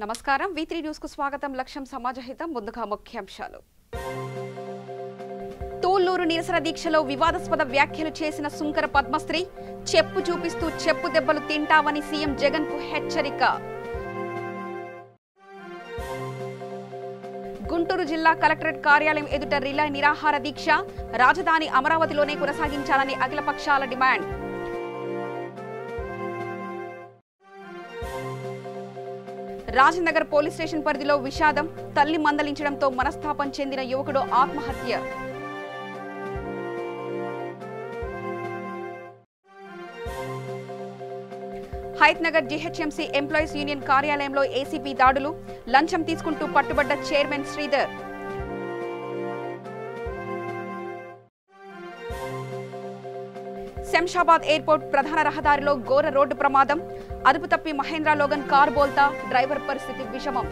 నమస్కారం V3 news కు స్వాగతం. లక్ష్యం సమాజహితం. ముందుగా ముఖ్యాంశాలు. తూళ్లూరు నిరసన దీక్షలో వివాదాస్పద వ్యాఖ్యలు చేసిన సుంకర పద్మశ్రీ చెప్పు చూపిస్తూ చెప్పు దెబ్బలు తింటామని సీఎం జగన్ కు హెచ్చరిక. గుంటూరు జిల్లా కలెక్టరేట్ కార్యాలయం ఎదుట రిలే నిరాహార దీక్ష రాజధాని అమరావతిలోనే కొనసాగించాలని అఖిలపక్షాల డిమాండ్. రాజనగర్ పోలీస్ స్టేషన్ పరిధిలో విషాదం, తల్లి మందలించడంతో మనస్తాపం చెందిన యువకుడు ఆత్మహత్య. హైత్నగర్ జీహెచ్ఎంసీ ఎంప్లాయీస్ యూనియన్ కార్యాలయంలో ఏసీపీ దాడులు, లంచం తీసుకుంటూ పట్టుబడ్డ చైర్మన్ శ్రీధర్. శంషాబాద్ ఎయిర్పోర్ట్ ప్రధాన రహదారిలో ఘోర రోడ్డు ప్రమాదం, అదుపు తప్పి మహేంద్ర లోగన్ కారు బోల్తా, డ్రైవర్ పరిస్థితి విషమం.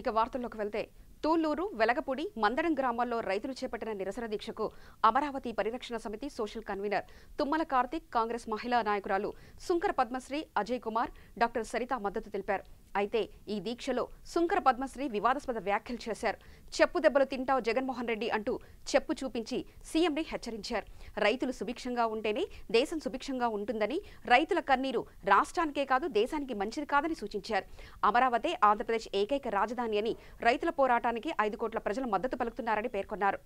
ఇక వార్తల్లోకి వెళ్తే, తూళ్లూరు, వెలగపూడి, మందడం గ్రామాల్లో రైతులు చేపట్టిన నిరసన దీక్షకు అమరావతి పరిరక్షణ సమితి సోషల్ కన్వీనర్ తుమ్మల కార్తిక్, కాంగ్రెస్ మహిళా నాయకురాలు సుంకర పద్మశ్రీ, అజయ్ కుమార్, డాక్టర్ సరిత మద్దతు తెలిపారు. అయితే ఈ దీక్షలో సుంకర పద్మశ్రీ వివాదాస్పద వ్యాఖ్యలు చేశారు. చెప్పు దెబ్బలు తింటావు జగన్మోహన్ రెడ్డి అంటూ చెప్పు చూపించి సీఎంని హెచ్చరించారు. రైతులు సుభిక్షంగా ఉంటేనే దేశం సుభిక్షంగా ఉంటుందని, రైతుల కన్నీరు రాష్ట్రానికే కాదు దేశానికి మంచిది కాదని సూచించారు. అమరావతి ఆంధ్రప్రదేశ్ ఏకైక రాజధాని అని, రైతుల పోరాటానికి 5 కోట్ల ప్రజలు మద్దతు పలుకుతున్నారని పేర్కొన్నారు.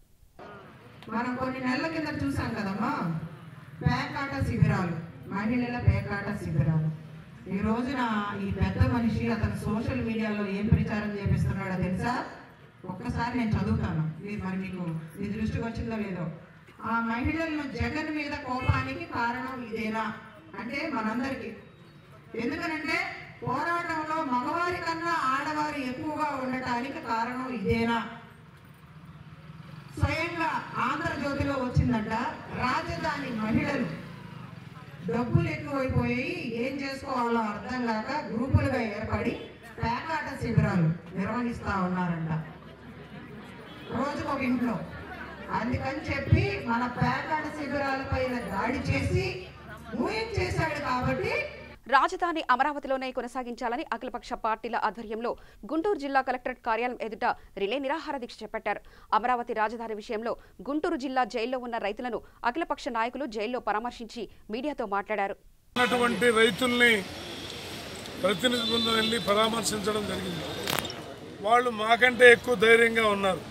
మనం కొన్ని నెలల కింద చూసాం కదమ్మా, పేకాట శిబిరాలు, మహిళల పేకాట శిబిరాలు. ఈ రోజున ఈ పెద్ద మనిషి అతను సోషల్ మీడియాలో ఏం ప్రచారం చేపిస్తున్నాడో తెలుసా? ఒక్కసారి నేను చదువుతాను, మరి మీకు మీ దృష్టికి వచ్చిందో లేదో. ఆ మహిళలను జగన్ మీద కోపానికి కారణం ఇదేనా అంటే మనందరికీ. ఎందుకనంటే పోరాటంలో మగవారి కన్నా ఆడవారు ఎక్కువగా ఉండటానికి కారణం ఇదేనా? స్వయంగా ఆంధ్రజ్యోతిలో వచ్చిందంట, రాజధాని మహిళలు డబ్బులు ఎక్కువైపోయి ఏం చేసుకోవాలో అర్థం కాక గ్రూపులుగా ఏర్పడి పేకాట శిబిరాలు నిర్వహిస్తూ ఉన్నారంట, రోజుకొక ఇంట్లో. అందుకని చెప్పి మన పేకాట శిబిరాలపైన దాడి చేసి ఊహించేశాడు. కాబట్టి రాజధాని అమరావతిలోనే కొనసాగించాలని అఖిలపక్ష పార్టీల ఆధ్వర్యంలో గుంటూరు జిల్లా కలెక్టరేట్ కార్యాలయం ఎదుట రిలే నిరాహార దీక్ష చేపట్టారు. అమరావతి రాజధాని విషయంలో గుంటూరు జిల్లా జైల్లో ఉన్న రైతులను అఖిలపక్ష నాయకులు జైల్లో పరామర్శించి మీడియాతో మాట్లాడారు. రైతుల్ని ప్రతినిధి బృందం వెళ్ళి పరామర్శించడం జరిగింది. వాళ్ళు మాకంటే ఎక్కువ ధైర్యంగా ఉన్నారు.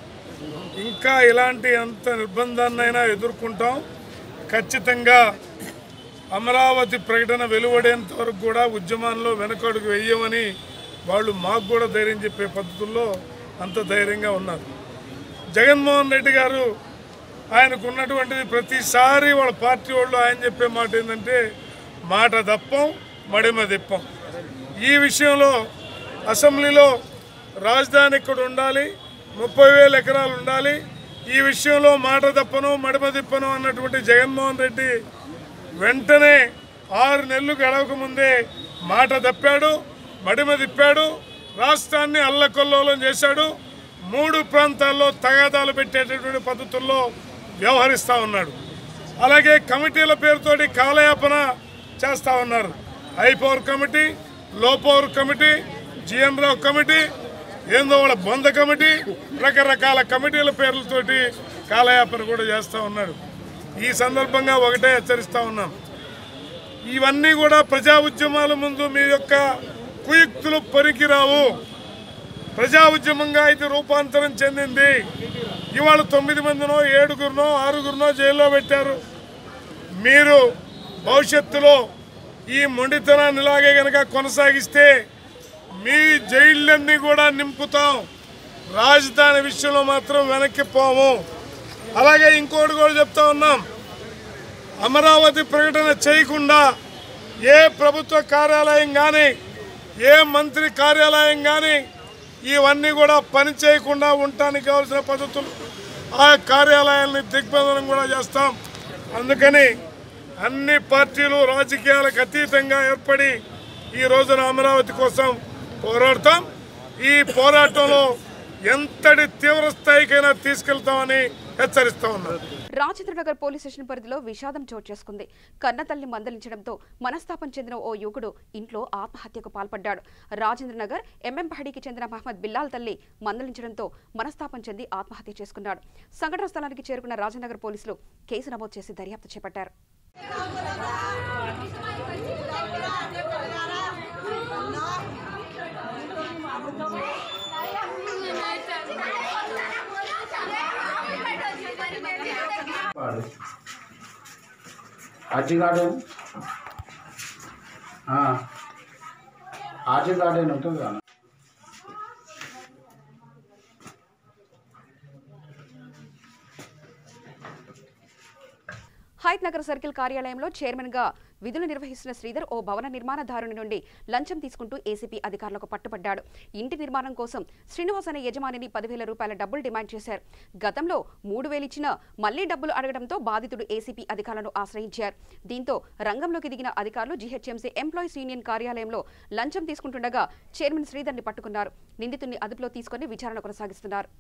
ఇంకా ఇలాంటి ఎంత నిర్బంధాన్నైనా ఎదుర్కొంటాం. ఖచ్చితంగా అమరావతి ప్రకటన వెలువడేంత వరకు కూడా ఉద్యమాల్లో వెనకడుగు వేయమని వాళ్ళు మాకు కూడా ధైర్యం చెప్పే పద్ధతుల్లో అంత ధైర్యంగా ఉన్నారు. జగన్మోహన్ రెడ్డి గారు ఆయనకు ఉన్నటువంటిది ప్రతిసారి వాళ్ళ పార్టీ వాళ్ళు ఆయన చెప్పే మాట ఏంటంటే మాట దప్పం మడిమ దిప్పం. ఈ విషయంలో అసెంబ్లీలో రాజధాని ఇక్కడ ఉండాలి, 30,000 ఎకరాలు ఉండాలి, ఈ విషయంలో మాట దప్పను మడిమ దిప్పను అన్నటువంటి జగన్మోహన్ రెడ్డి వెంటనే 6 నెలలు గడవక ముందే మాట తప్పాడు, మడిమ తిప్పాడు, రాష్ట్రాన్ని అల్లకొల్లోలం చేశాడు. 3 ప్రాంతాల్లో తగాదాలు పెట్టేటటువంటి పద్ధతుల్లో వ్యవహరిస్తూ ఉన్నాడు. అలాగే కమిటీల పేరుతోటి కాలయాపన చేస్తూ ఉన్నారు. హై పవర్ కమిటీ, లో పవర్ కమిటీ, జిఎన్ రావు కమిటీ, ఏందో వాళ్ళ బొంద కమిటీ, రకరకాల కమిటీల పేర్లతోటి కాలయాపన కూడా చేస్తూ ఉన్నాడు. ఈ సందర్భంగా ఒకటే హెచ్చరిస్తూ ఉన్నాం, ఇవన్నీ కూడా ప్రజా ఉద్యమాల ముందు మీ యొక్క కుయుక్తులు పనికిరావు. ప్రజా ఉద్యమంగా ఇది రూపాంతరం చెందింది. ఇవాళ 9 మందినో 7గురినో 6గురినో జైల్లో పెట్టారు. మీరు భవిష్యత్తులో ఈ మొండితనాన్ని ఇలాగే కనుక కొనసాగిస్తే మీ జైళ్ళన్నీ కూడా నింపుతాం. రాజధాని విషయంలో మాత్రం వెనక్కి పోము. అలాగే ఇంకోటి కూడా చెప్తా ఉన్నాం, అమరావతి ప్రకటన చేయకుండా ఏ ప్రభుత్వ కార్యాలయం కానీ ఏ మంత్రి కార్యాలయం కానీ ఇవన్నీ కూడా పని చేయకుండా ఉండటానికి కావాల్సిన పద్ధతులు ఆ కార్యాలయాల్ని దిగ్బంధనం కూడా చేస్తాం. అందుకని అన్ని పార్టీలు రాజకీయాలకు అతీతంగా ఏర్పడి ఈ రోజున అమరావతి కోసం పోరాడతాం. ఈ పోరాటంలో ఎంతటి తీవ్ర స్థాయికైనా తీసుకెళ్తామని హెచ్చరిస్తా ఉన్నారు. రాజేంద్రనగర్ పోలీస్ స్టేషన్ పరిధిలో విషాదం చోటు చేసుకుంది. కన్నతల్లి మందలించడంతో మనస్తాపం చెందిన ఓ యువకుడు ఇంట్లో ఆత్మహత్యకు పాల్పడ్డాడు. రాజేంద్రనగర్ ఎంఎంపహడికి చెందిన మహమ్మద్ బిల్లాల్ తల్లి మందలించడంతో మనస్తాపం చెంది ఆత్మహత్య చేసుకున్నాడు. సంఘటన స్థలానికి చేరుకున్న రాజేంద్రనగర్ పోలీసులు కేసు నమోదు చేసి దర్యాప్తు చేపట్టారు. आरजी गार्डन हाँ आरजी गार्डन ఉంటుంది కదా. హైత్ నగర్ సర్కిల్ కార్యాలయంలో చైర్మన్ గా విధులు నిర్వహిస్తున్న శ్రీధర్ ఓ భవన నిర్మాణదారుని నుండి లంచం తీసుకుంటూ ఏసీపీ అధికారులకు పట్టుబడ్డాడు. ఇంటి నిర్మాణం కోసం శ్రీనివాస్ అనే యజమానిని 10,000 రూపాయల డబ్బులు డిమాండ్ చేశారు. గతంలో 3,000 ఇచ్చినా మళ్లీ డబ్బులు అడగడంతో బాధితుడు ఏసీపీ అధికారులను ఆశ్రయించారు. దీంతో రంగంలోకి దిగిన అధికారులు జీహెచ్ఎంసీ ఎంప్లాయీస్ యూనియన్ కార్యాలయంలో లంచం తీసుకుంటుండగా చైర్మన్ శ్రీధర్ని పట్టుకున్నారు. నిందితుడిని అదుపులో తీసుకుని విచారణ కొనసాగిస్తున్నారు.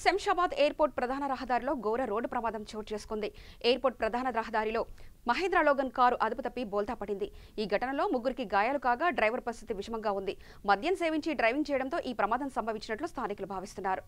శంషాబాద్ ఎయిర్పోర్ట్ ప్రధాన రహదారిలో ఘోర రోడ్డు ప్రమాదం చోటు చేసుకుంది. ఎయిర్పోర్ట్ ప్రధాన రహదారిలో మహేంద్ర లోగన్ కారు అదుపు తప్పి బోల్తా పడింది. ఈ ఘటనలో 3 గాయాలు కాగా డ్రైవర్ పరిస్థితి విషమంగా ఉంది. మద్యం సేవించి డ్రైవింగ్ చేయడంతో ఈ ప్రమాదం సంభవించినట్లు స్థానికులు భావిస్తున్నారు.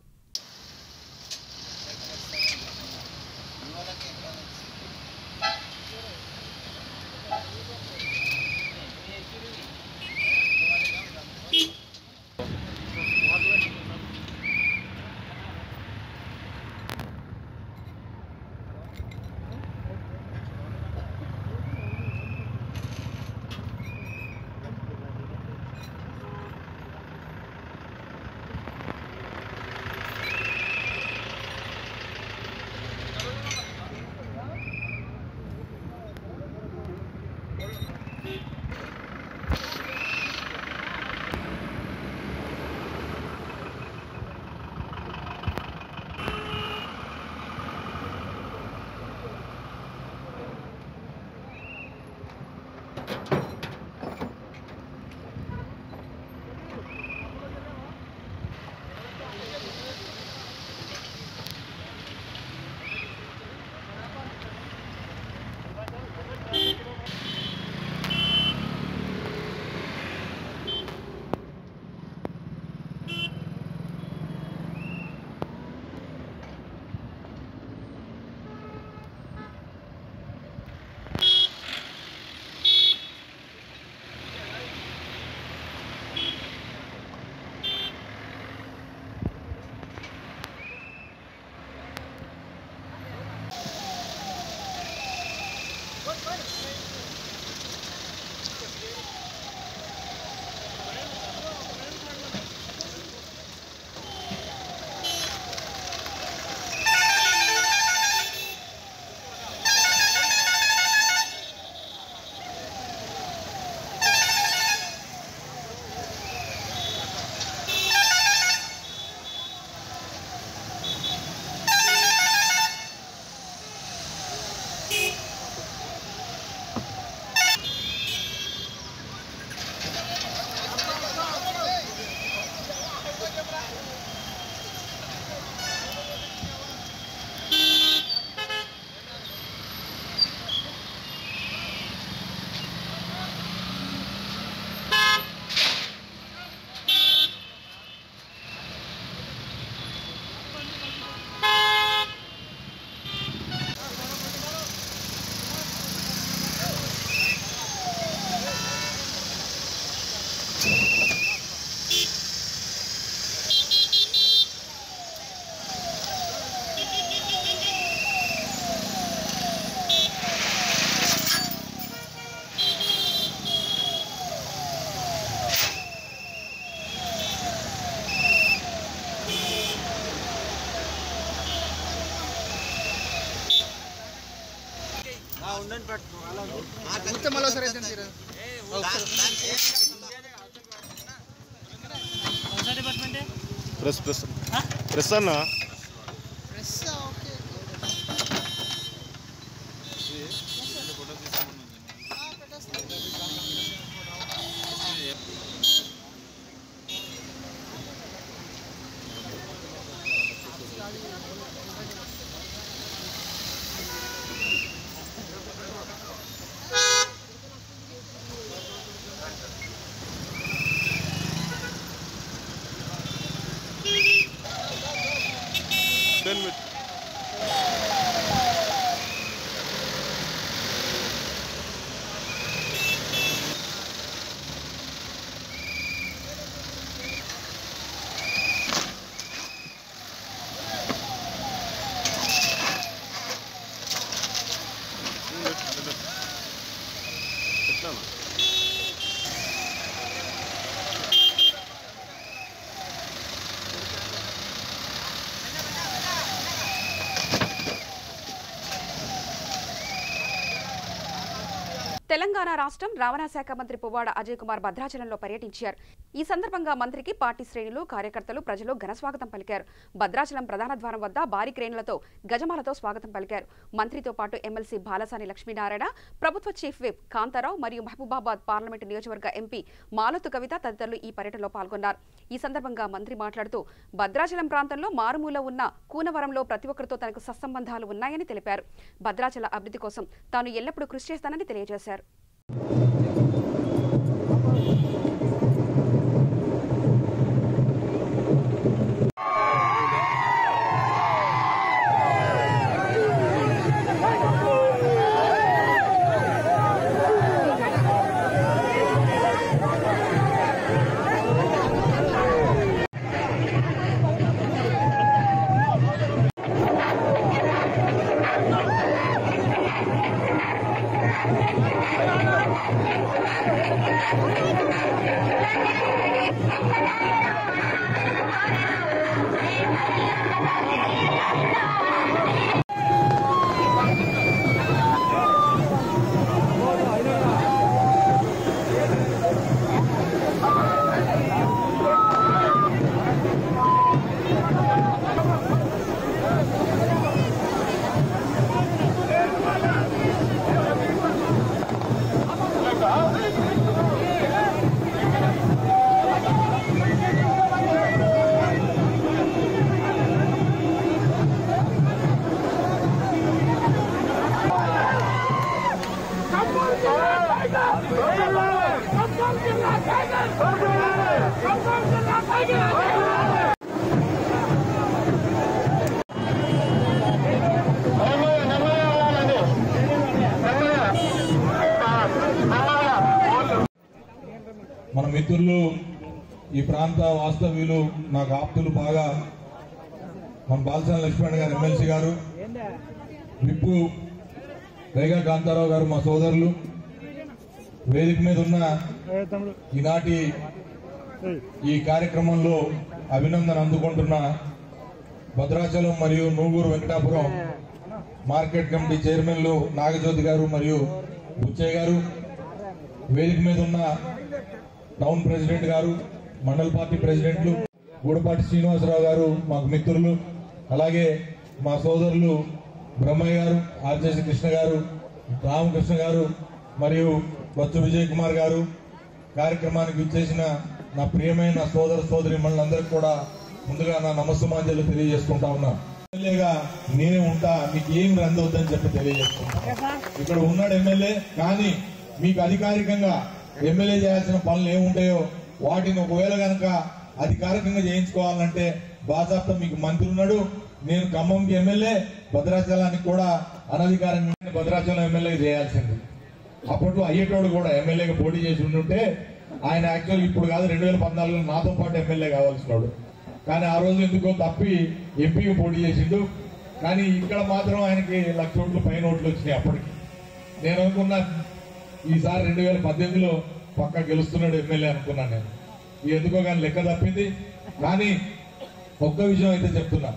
ప్రెస్ అన్నా తెలంగాణ రాష్ట్రం రవాణా శాఖ మంత్రి పువ్వాడ అజయ్ కుమార్ భద్రాచలంలో పర్యటించారు. ఈ సందర్భంగా మంత్రికి పార్టీ శ్రేణులు, కార్యకర్తలు, ప్రజలు ఘనస్వాగతం పలికారు. భద్రాచలం ప్రధాన ద్వారం వద్ద భారీ క్రేన్లతో, గజమాలతో స్వాగతం పలికారు. మంత్రితో పాటు ఎమ్మెల్సీ బాలసాని లక్ష్మీనారాయణ, ప్రభుత్వ చీఫ్ విప్ కాంతారావు మరియు మహబూబాబాద్ పార్లమెంటు నియోజకవర్గ ఎంపీ మాలతు కవిత తదితరులు ఈ పర్యటనలో పాల్గొన్నారు. ఈ సందర్భంగా మంత్రి మాట్లాడుతూ భద్రాచలం ప్రాంతంలో మారుమూల ఉన్న కూనవరంలో ప్రతి ఒక్కరితో తనకు సత్సంబంధాలు ఉన్నాయని తెలిపారు. భద్రాచల అభివృద్ధి కోసం తాను ఎల్లప్పుడూ కృషి చేస్తానని తెలియజేశారు. మన మిత్రులు, ఈ ప్రాంత వాస్తవ్యులు, నాకు ఆప్తులు బాగా మన బాలసాని లక్ష్మణ్ గారు, ఎమ్మెల్సీ గారు, విప్పు రేగా కాంతారావు గారు, మా సోదరులు, వేదిక మీద ఉన్న ఈనాటి ఈ కార్యక్రమంలో అభినందన అందుకుంటున్న భద్రాచలం మరియు నూగూరు వెంకటాపురం మార్కెట్ కమిటీ చైర్మన్లు నాగజ్యోతి గారు మరియు బుచ్చయ్య గారు, వేదిక మీద ఉన్న టౌన్ ప్రెసిడెంట్ గారు, మండల పార్టీ ప్రెసిడెంట్లు, గూడపాటి శ్రీనివాసరావు గారు, మాకు మిత్రులు, అలాగే మా సోదరులు బ్రహ్మయ్య గారు, ఆర్జేసి కృష్ణ గారు, రామకృష్ణ గారు మరియు బొత్స విజయ్ కుమార్ గారు, కార్యక్రమానికి విచ్చేసిన నా ప్రియమైన సోదర సోదరి మనందరికీ కూడా ముందుగా నా నమస్సుమాంజలు తెలియజేసుకుంటా ఉన్నా. ఎమ్మెల్యేగా నేనే ఉంటా, మీకు ఏం రందవుద్దని చెప్పి తెలియజేసుకుంటా. ఇక్కడ ఉన్నాడు ఎమ్మెల్యే, కానీ మీకు అధికారికంగా ఎమ్మెల్యే చేయాల్సిన పనులు ఏముంటాయో వాటిని ఒకవేళ కనుక అధికారికంగా చేయించుకోవాలంటే బాజాప్తా మీకు మంత్రి ఉన్నాడు. నేను ఖమ్మంకి ఎమ్మెల్యే, భద్రాచలానికి కూడా అనధికారంగా భద్రాచలం ఎమ్మెల్యే చేయాల్సింది. అప్పట్లో అయ్యేటోడు కూడా ఎమ్మెల్యేగా పోటీ చేసి ఉండుంటే ఆయన యాక్చువల్ ఇప్పుడు కాదు 2014లో నాతో పాటు ఎమ్మెల్యే కావాల్సినాడు. కానీ ఆ రోజు ఎందుకో తప్పి ఎంపీగా పోటీ చేసిండు. కానీ ఇక్కడ మాత్రం ఆయనకి 1,00,000 ఓట్లు పైన ఓట్లు వచ్చినాయి. అప్పటికి నేను అనుకున్నా ఈసారి 2018లో పక్కా గెలుస్తున్నాడు ఎమ్మెల్యే అనుకున్నాను నేను. ఎందుకో కానీ లెక్క తప్పింది. కానీ ఒక్క విషయం అయితే చెప్తున్నా,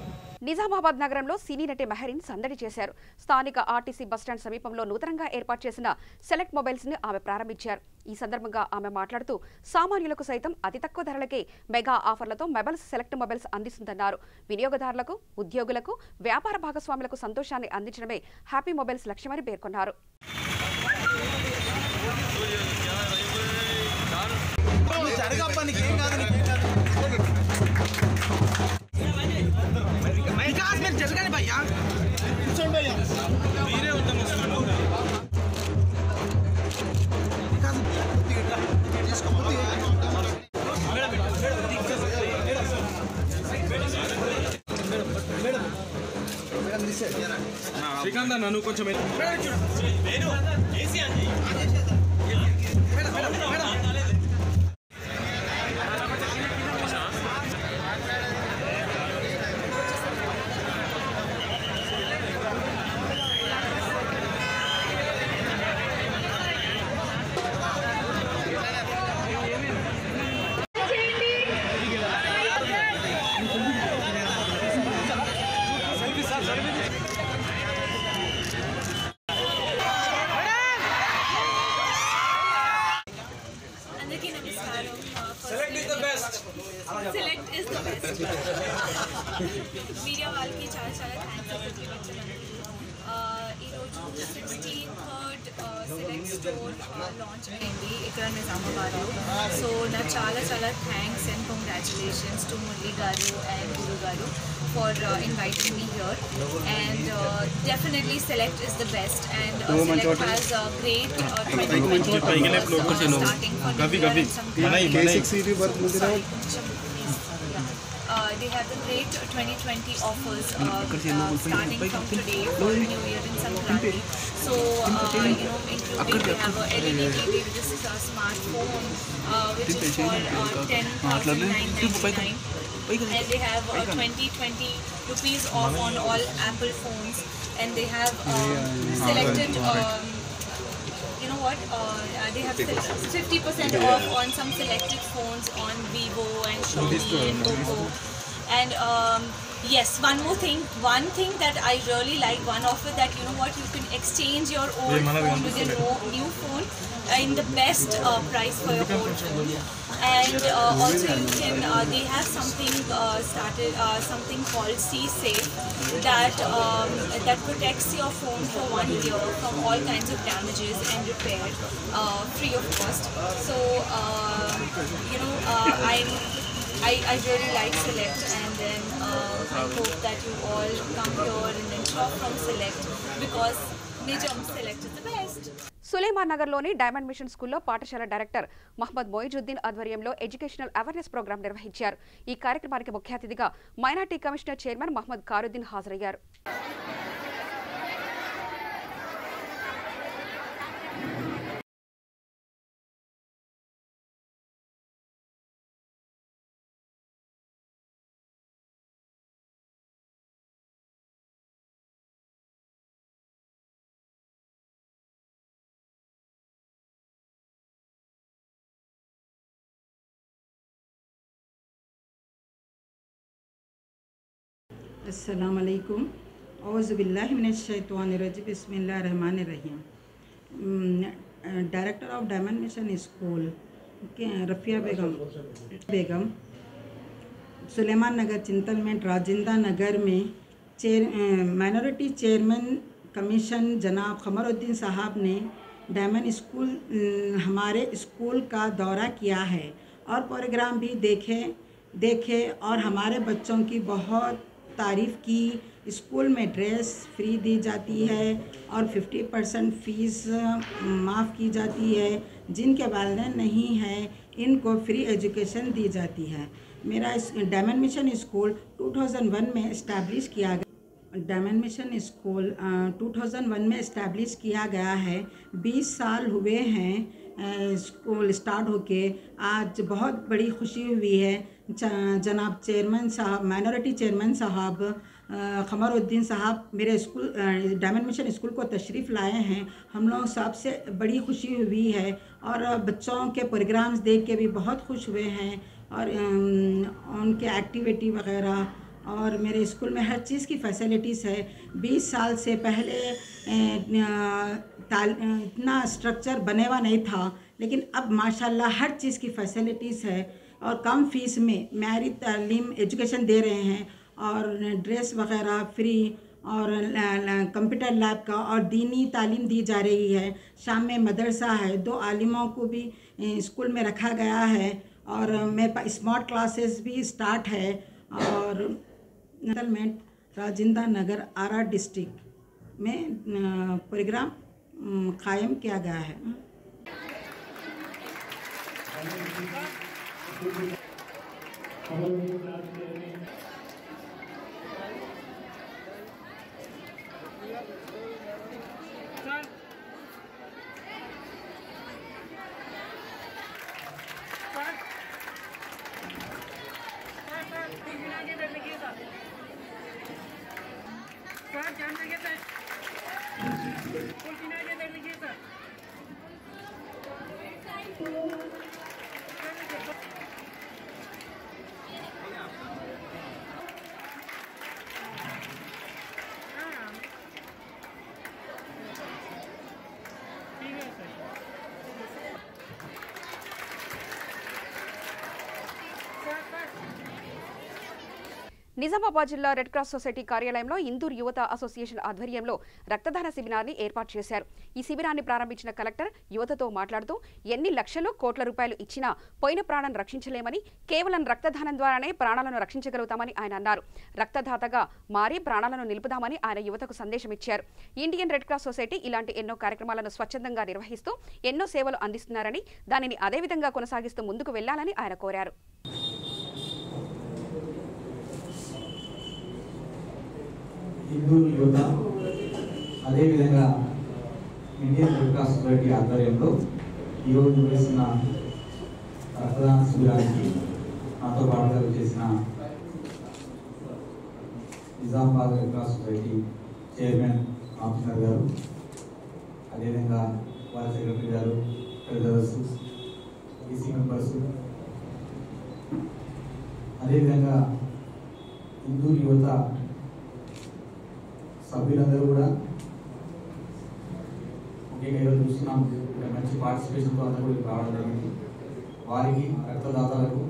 నిజామాబాద్ నగరంలో సినీ నటి మెహరీన్ సందడి చేశారు. స్థానిక ఆర్టీసీ బస్టాండ్ సమీపంలో నూతనంగా ఏర్పాటు చేసిన సెలెక్ట్ మొబైల్స్ ని ఆమె ప్రారంభించారు. ఈ సందర్భంగా ఆమె మాట్లాడుతూ సామాన్యులకు సైతం అతి తక్కువ ధరలకే మెగా ఆఫర్లతో మొబైల్స్ సెలెక్ట్ మొబైల్స్ అందిస్తుందన్నారు. వినియోగదారులకు, ఉద్యోగులకు, వ్యాపార భాగస్వాములకు సంతోషాన్ని అందించడమే హ్యాపీ మొబైల్స్ లక్ష్యమని పేర్కొన్నారు. శ్రీకాంత్ నన్ను కొంచెం Select is the best. Media వాళ్ళకి చాలా చాలా థ్యాంక్స్ చెప్పాలండి. ఈరోజు 63rd సెలెక్ట్ స్టోర్ లాంచ్ అయింది ఇక్కడ నిజామాబాద్లో. సో నాకు చాలా చాలా thanks and congratulations to Murali గారు అండ్ గురు గారు for inviting me here. And definitely select is the best and select has great 2020 starting for they have the great 2020 offers starting from today for New Year in Sankranti. So including they have a LED TV, which is a smartphone, which is for 10,999, and they have 20 rupees off on all Apple phones, and they have selected. They have 50% off on some selected phones on Vivo and Xiaomi and Oppo. And yes, one thing that I really like, one offer that you can exchange your old phone with your new phone in the best price for your old phone. And also you can they have something something called C-Safe that protects your phone for 1 year from all kinds of damages and repair free of cost. So I really like Select, and then I hope that you all come here and then shop from Select because Nijam Select is the best. Suleman నగర్లోని diamond machine స్కూల్లో పాఠశాల director Mohammed Moizuddin ఆధ్వర్యంలో educational awareness programme నిర్వహించారు. ఈ కార్యక్రమానికి ముఖ్య అతిథిగా minority commissioner chairman Mohammed Karuddin హాజరయ్యారు. अस्सलाम वालेकुम औज़ु बिल्लाहि मिनश शैतानिर रजीम बिस्मिल्लाहिर रहमानिर रहीम. Director of Diamond Mission School के रफ़िया बेगम सुलेमान नगर चिंतलमेंट राजिंदा नगर में माइनॉरिटी चेयरमैन कमीशन जनाब खमरुद्दीन साहब ने डायमंड स्कूल हमारे स्कूल का दौरा किया है और प्रोग्राम भी देखे और हमारे बच्चों की बहुत तारीफ़ की. स्कूल में ड्रेस फ्री दी जाती है और 50% फ़ीस माफ़ की जाती है. जिनके वालिदैन नहीं है इनको फ्री एजुकेशन दी जाती है. मेरा डायमंड मिशन स्कूल 2001 में इस्टेब्लिश किया गया. डायमंड मिशन स्कूल 2001 में इस्टेब्लिश किया गया है. 20 साल हुए हैं स्कूल स्टार्ट होके. आज बहुत बड़ी खुशी हुई है. जनाब चेयरमैन साहब माइनॉरिटी चेयरमैन साहब खमरुद्दीन साहब मेरे स्कूल डायमंड मिशन स्कूल को तशरीफ़ लाए हैं. हम लोग सबसे बड़ी खुशी हुई है और बच्चों के प्रोग्राम्स देख के भी बहुत खुश हुए हैं और उनके एक्टिविटी वगैरह और मेरे स्कूल में हर चीज़ की फैसिलिटीज़ है। 20 साल से पहले इतना स्ट्रक्चर बने हुआ नहीं था, लेकिन अब माशाल्लाह हर चीज़ की फैसिलिटीज़ है और कम फीस में मेरी तालीम एजुकेशन दे रहे हैं और ड्रेस वगैरह फ्री और कंप्यूटर लैब का और दीनी तालीम दी जा रही है। शाम में मदरसा है, 2 आलिमों को भी स्कूल में रखा गया है और मेरे पास स्मार्ट क्लासेस भी स्टार्ट है और सेटलमेंट राजिंदा नगर आरा डिस्ट्रिक्ट में प्रोग्राम कायम किया गया है। నిజామాబాద్ జిల్లా రెడ్ క్రాస్ సొసైటీ కార్యాలయంలో ఇందూర్ యువత అసోసియేషన్ ఆధ్వర్యంలో రక్తదాన శిబిరాన్ని ఏర్పాటు చేశారు. ఈ శిబిరాన్ని ప్రారంభించిన కలెక్టర్ యువతతో మాట్లాడుతూ ఎన్ని లక్షలు కోట్ల రూపాయలు ఇచ్చినా పోయిన ప్రాణం రక్షించలేమని, కేవలం రక్తదానం ద్వారానే ప్రాణాలను రక్షించగలుగుతామని ఆయన అన్నారు. రక్తదాతగా మారి ప్రాణాలను నిలుపుదామని ఆయన యువతకు సందేశం ఇచ్చారు. ఇండియన్ రెడ్ క్రాస్ సొసైటీ ఇలాంటి ఎన్నో కార్యక్రమాలను స్వచ్ఛందంగా నిర్వహిస్తూ ఎన్నో సేవలు అందిస్తున్నారని, దానిని అదేవిధంగా కొనసాగిస్తూ ముందుకు వెళ్లాలని ఆయన కోరారు. హిందూ యువత అదేవిధంగా ఇండియన్ రెడ్ క్రాస్ సొసైటీ ఆధ్వర్యంలో ఈరోజు నిర్వహిస్తున్న రక్తదాన శిబిరానికి నాతో పాటుగా చేసిన Nizamabad red cross society chairman officer గారు, అదేవిధంగా వారి సెక్రటరీ గారు, ట్రెజరర్స్, ఈసీ మెంబర్స్, అదేవిధంగా హిందూ యువత సభ్యులందరూ కూడా ముఖ్యంగా ఈరోజు చూస్తున్నాం మంచి పార్టిసిపేషన్తో అందరూ కూడా రావడం జరిగింది. వారికి రక్తదాతలకు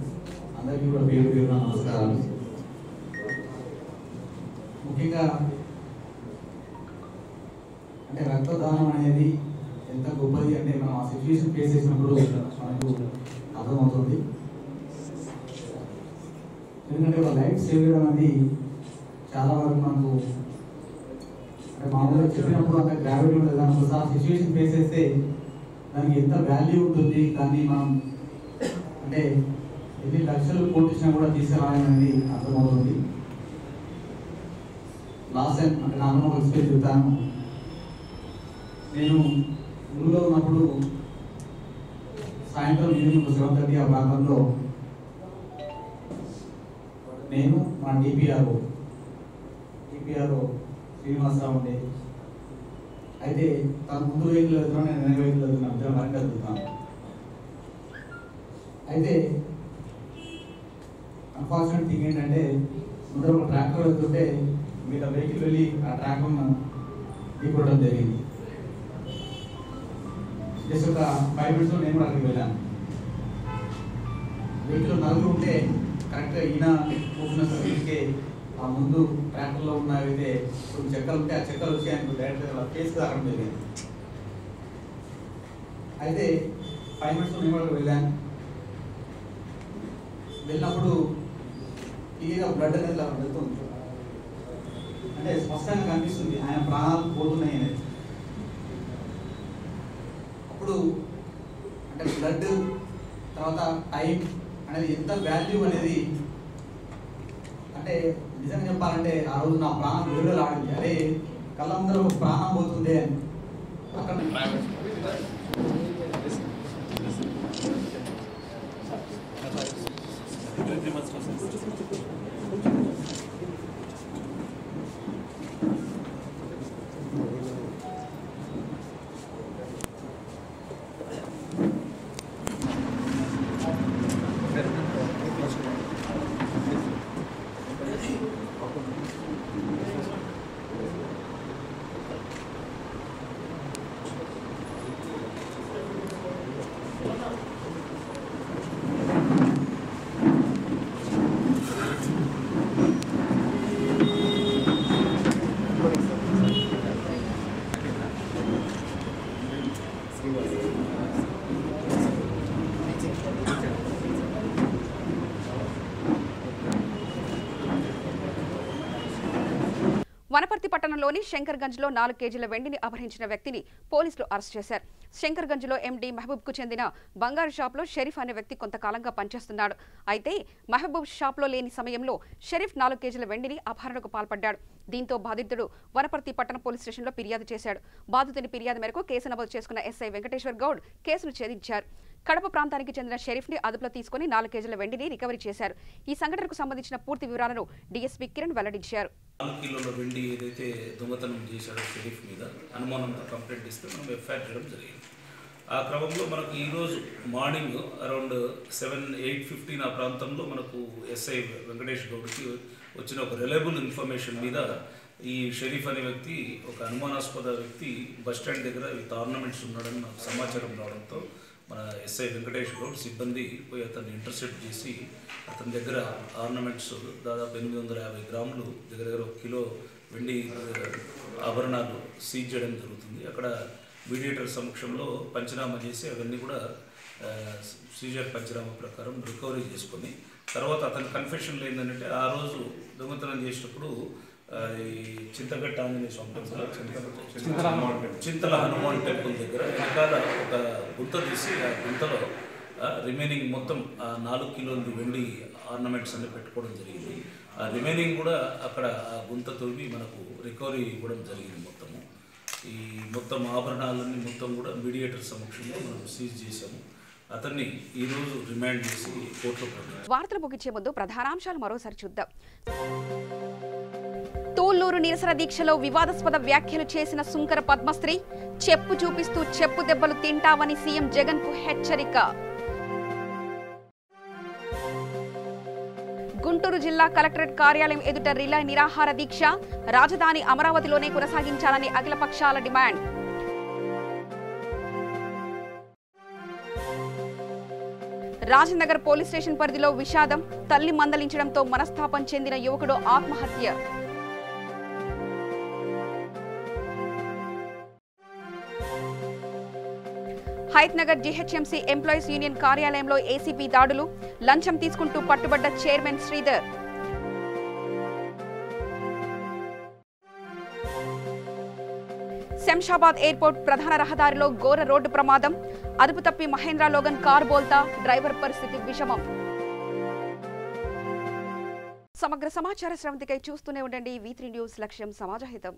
అందరికీ కూడా పేరు పేరున నమస్కారాలు. ముఖ్యంగా అంటే రక్తదానం అనేది ఎంత గొప్పది అంటే మనం ఆ సిచ్యువేషన్ ఫేస్ చేసినప్పుడు మనకు అర్థమవుతుంది. ఎందుకంటే ఒక లైఫ్ సేవ్ చేయడం అనేది చాలా వరకు మనకు మామూలుగా చెప్పినప్పుడు అంత గ్రావిటీ ఉంటుంది. దాని ఒకసారి సిచ్యువేషన్ ఫేస్ చేస్తే దానికి ఎంత వాల్యూ ఉంటుంది, దాన్ని మనం అంటే ఎన్ని లక్షలు కోటిచ్చినా కూడా తీసుకురావాలనేది అర్థమవుతుంది. లాస్ట్ టైం అంటే నాకు ఒక ఎక్స్పీరియన్స్ చెప్తాను. నేను ఊళ్ళో ఉన్నప్పుడు సాయంత్రం ఈవినింగ్ 7:30 ఆ ప్రాంతంలో నేను మా డిపిఆర్ఓ శ్రీనివాసరావు ఉండే. అయితే తను ముందు వెహికల్ వెళ్తున్నాను, నేను వెనక వెహికల్ వెళ్తున్నాను, ఇద్దరం వెనక వెళ్తున్నాను. అయితే అన్ఫార్చునేట్ థింగ్ ఏంటంటే ముందర ఒక ట్రాక్టర్ వెళ్తుంటే మీద వెహికల్ వెళ్ళి ఆ ట్రాక్టర్ను ఢీకొట్టడం జరిగింది. జస్ట్ ఒక 5 minutes నేను కూడా అక్కడికి వెళ్ళాను. వెహికల్ నలుగురు ఉంటే కరెక్ట్గా ఈయన కూర్చున్న సర్వీస్కే ఆ ముందు ట్రాక్టర్లో ఉన్నవైతే కొన్ని చెక్కలు ఉంటే ఆ చెక్కలు వచ్చి ఆయనకు డైరెక్ట్గా ఫేస్ తాగడం జరిగింది. అయితే 5 minutes నేను కూడా వెళ్ళాను. వెళ్ళినప్పుడు క్లియర్గా బ్లడ్ అనేది ఇలా వెళ్తుంది, అంటే స్పష్టంగా కనిపిస్తుంది ఆయన ప్రాణాలు పోతున్నాయి అనేది. అప్పుడు అంటే బ్లడ్ తర్వాత టైం అనేది ఎంత వాల్యూ అనేది అంటే నిజంగా చెప్పాలంటే ఆ రోజు నా ప్రాణం విడుదలాడింది. అదే కళ్ళందరూ ప్రాణం పోతుంది అని అక్కడ వనపర్తి పట్టణంలోని శంకర్గంజ్లో 4 కేజీల వెండిని అపహరించిన వ్యక్తిని పోలీసులు అరెస్ట్ చేశారు. శంకర్గంజ్లో ఎండీ మహబూబ్కు చెందిన బంగారు షాప్లో షరీఫ్ అనే వ్యక్తి కొంతకాలంగా పనిచేస్తున్నాడు. అయితే మహబూబ్ షాప్లో లేని సమయంలో షరీఫ్ 4 కేజీల వెండిని అపహరణకు పాల్పడ్డాడు. దీంతో బాధితుడు వనపర్తి పట్టణ పోలీస్ స్టేషన్లో ఫిర్యాదు చేశాడు. బాధితుని ఫిర్యాదు మేరకు కేసు నమోదు చేసుకున్న ఎస్ఐ వెంకటేశ్వర్ గౌడ్ కేసును ఛేదించారు. కడప ప్రాంతానికి చెందిన షరీఫ్ని అదుపులో తీసుకుని 4 కేజీల వెండిని రికవరీ చేశారు. ఈ సంఘటనకు సంబంధించిన పూర్తి వివరాలను డీఎస్పీ కిరణ్ వెల్లడించారు. 4 కిలోల వెండి ఏదైతే దొంగతనం చేశాడో షరీఫ్ మీద అనుమానంతో కంప్లైంట్ ఇస్తే మనం ఎఫ్ఐఆర్ చేయడం జరిగింది. ఆ క్రమంలో మనకు ఈరోజు మార్నింగ్ అరౌండ్ 8:15 ఆ ప్రాంతంలో మనకు ఎస్ఐ వెంకటేష్ గౌడ్కి వచ్చిన ఒక రిలయబుల్ ఇన్ఫర్మేషన్ మీద ఈ షరీఫ్ అనే వ్యక్తి ఒక అనుమానాస్పద వ్యక్తి బస్టాండ్ దగ్గర విత్ ఆర్నమెంట్స్ ఉన్నాడని నాకు సమాచారం రావడంతో మన ఎస్ఐ వెంకటేష్ గౌడ్ సిబ్బంది పోయి అతన్ని ఇంటర్సెప్ట్ చేసి అతని దగ్గర ఆర్నమెంట్స్ దాదాపు 850 గ్రాములు దగ్గర 1 కిలో వెండి ఆభరణాలు సీజ్ చేయడం జరుగుతుంది. అక్కడ మీడియేటర్ సమక్షంలో పంచనామా చేసి అవన్నీ కూడా సీజర్ పంచనామా ప్రకారం రికవరీ చేసుకొని తర్వాత అతని కన్ఫెషన్లో ఏంటంటే ఆ రోజు దొంగతనం చేసేటప్పుడు చింతగట్ట ఆంజనేయ స్వామి చింతల హనుమాన్ టెంపుల్ దగ్గర వెనకాల ఒక గుంత తీసి ఆ గుంతలో రిమైనింగ్ మొత్తం 4 కిలోల వెండి ఆర్నమెంట్స్ అన్ని పెట్టుకోవడం జరిగింది. ఆ రిమైనింగ్ కూడా అక్కడ ఆ గుంత తోవి మనకు రికవరీ ఇవ్వడం జరిగింది. మొత్తము ఈ మొత్తం ఆభరణాలన్నీ మొత్తం కూడా మీడియేటర్ సమక్షంలో మనం సీజ్ చేశాము. అతన్ని ఈరోజు రిమాండ్ చేసి కోర్టులో పెట్టారు. వార్తలు ముగించే ముందు ప్రధానాంశాలు మరోసారి చూద్దాం. తూళ్లూరు నిరసన దీక్షలో వివాదాస్పద వ్యాఖ్యలు చేసిన సుంకర పద్మశ్రీ, చెప్పు చూపిస్తూ చెప్పు దెబ్బలు తింటావని సీఎం జగన్ కు హెచ్చరిక. గుంటూరు జిల్లా కలెక్టరేట్ కార్యాలయం ఎదుట రిలే నిరాహార దీక్ష, రాజధాని అమరావతిలోనే కొనసాగించాలని అఖిలపక్షాల డిమాండ్. రాజనగర్ పోలీస్ స్టేషన్ పరిధిలో విషాదం, తల్లి మందలించడంతో మనస్తాపం చెందిన యువకుడు ఆత్మహత్య. హైత్నగర్ జీహెచ్ఎంసీ ఎంప్లాయీస్ యూనియన్ కార్యాలయంలో ఏసీపీ దాడులు, లంచం తీసుకుంటూ పట్టుబడ్డ చైర్మన్ శ్రీధర్. శంషాబాద్ ఎయిర్పోర్ట్ ప్రధాన రహదారిలో ఘోర రోడ్డు ప్రమాదం, అదుపు తప్పి మహేంద్ర లోగన్ కారు బోల్తా, డ్రైవర్ పరిస్థితి విషమం. సమగ్ర సమాచార శ్రవంతికై చూస్తూనే ఉండండి V3 న్యూస్. లక్ష్యం సమాజహితం.